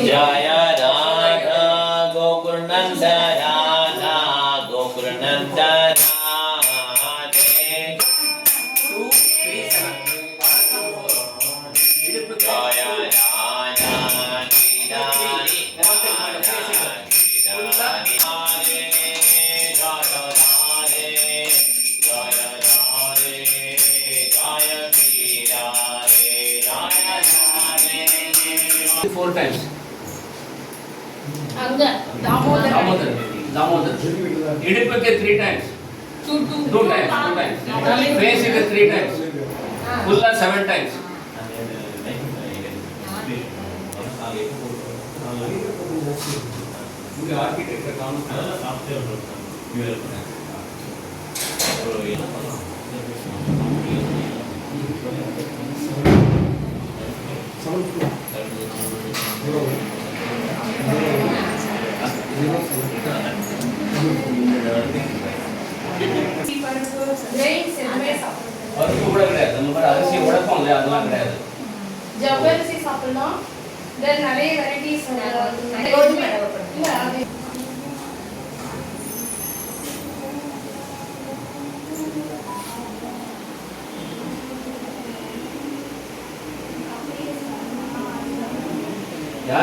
जय राधा गोकुल नंद राधा गोकुल नंद राधे जय Radha four times. Damodar. Idipake 3 times. Two times. Face 3 times. Pulla 7 times. பருப்பு கூட கிடையாது. நம்ம கூட அரிசி உடைப்போம் இல்லையா, அதெல்லாம் கிடையாது. ஜவ்வரிசி சாப்பிடலாம். தென் நிறைய வெரைட்டிஸ்